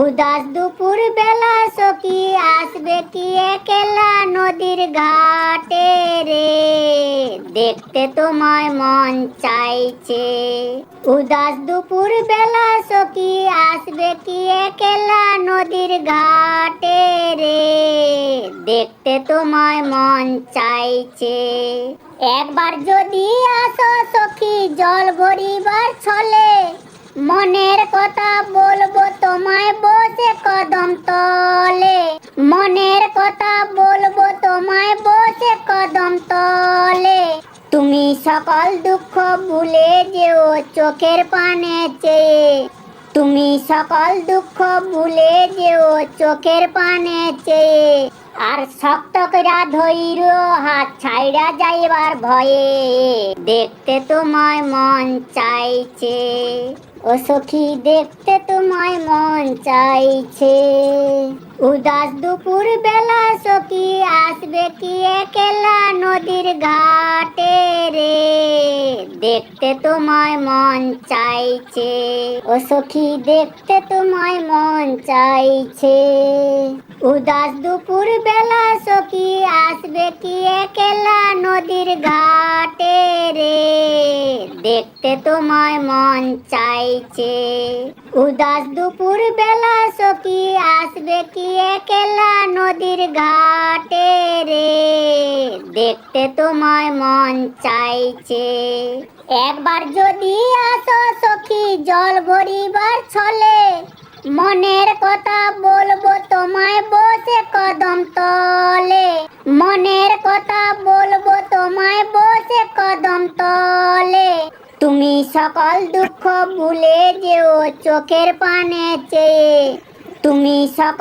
উদাস দুপুর বেলা সখী আসবে কি একলা নদীর ঘাটে রে, দেখতে তোমায় মন চাইছে। উদাস দুপুর বেলা সখী আসবে কি একলা নদীর ঘাটে রে, দেখতে তোমায় মন চাইছে। একবার যদি আসো সখী জল ভরিবার ছলে, মনের কথা বলবো তোমায় বসে কদম তলে। মনের কথা বলবো তোমায় বসে কদম তলে। তুমি সকল দুঃখ ভুলে যেও চোখের পানে চেয়ে। তুমি সকল দুঃখ ভুলে যেও চোখের পানে চেয়ে। আর শক্ত কইরা ধইর হাত ছাইড়া যাইবার ভয়ে, দেখতে তোমায় মন চাইছে। ও সখী দেখতে তোমায় মন চাইছে। উদাস দুপুর বেলা সখী আসবে কি একলা নদীর ঘাটে রে, দেখতে তোমায় মন চাইছে। ও সখী দেখতে তোমায় মন চাইছে। উদাস দুপুর বেলা সখী আসবে কি একলা নদীর ঘাটে রে, দেখতে তোমায় মন চাইছে। উদাস দুপুর বেলা সখী আসবে কি একলা নদীর ঘাটে রে, দেখতে তোমায় মন চাইছে। একবার যদি আসো সখী জল ভরিবার ছলে, মনের কথা বলবো তোমায় বসে কদম তলে। মনের কথা বলবো তোমায় বসে কদম তলে। তুমি সকল দুঃখ ভুলে যেও চোখের পানে চেয়ে। তুমি সকল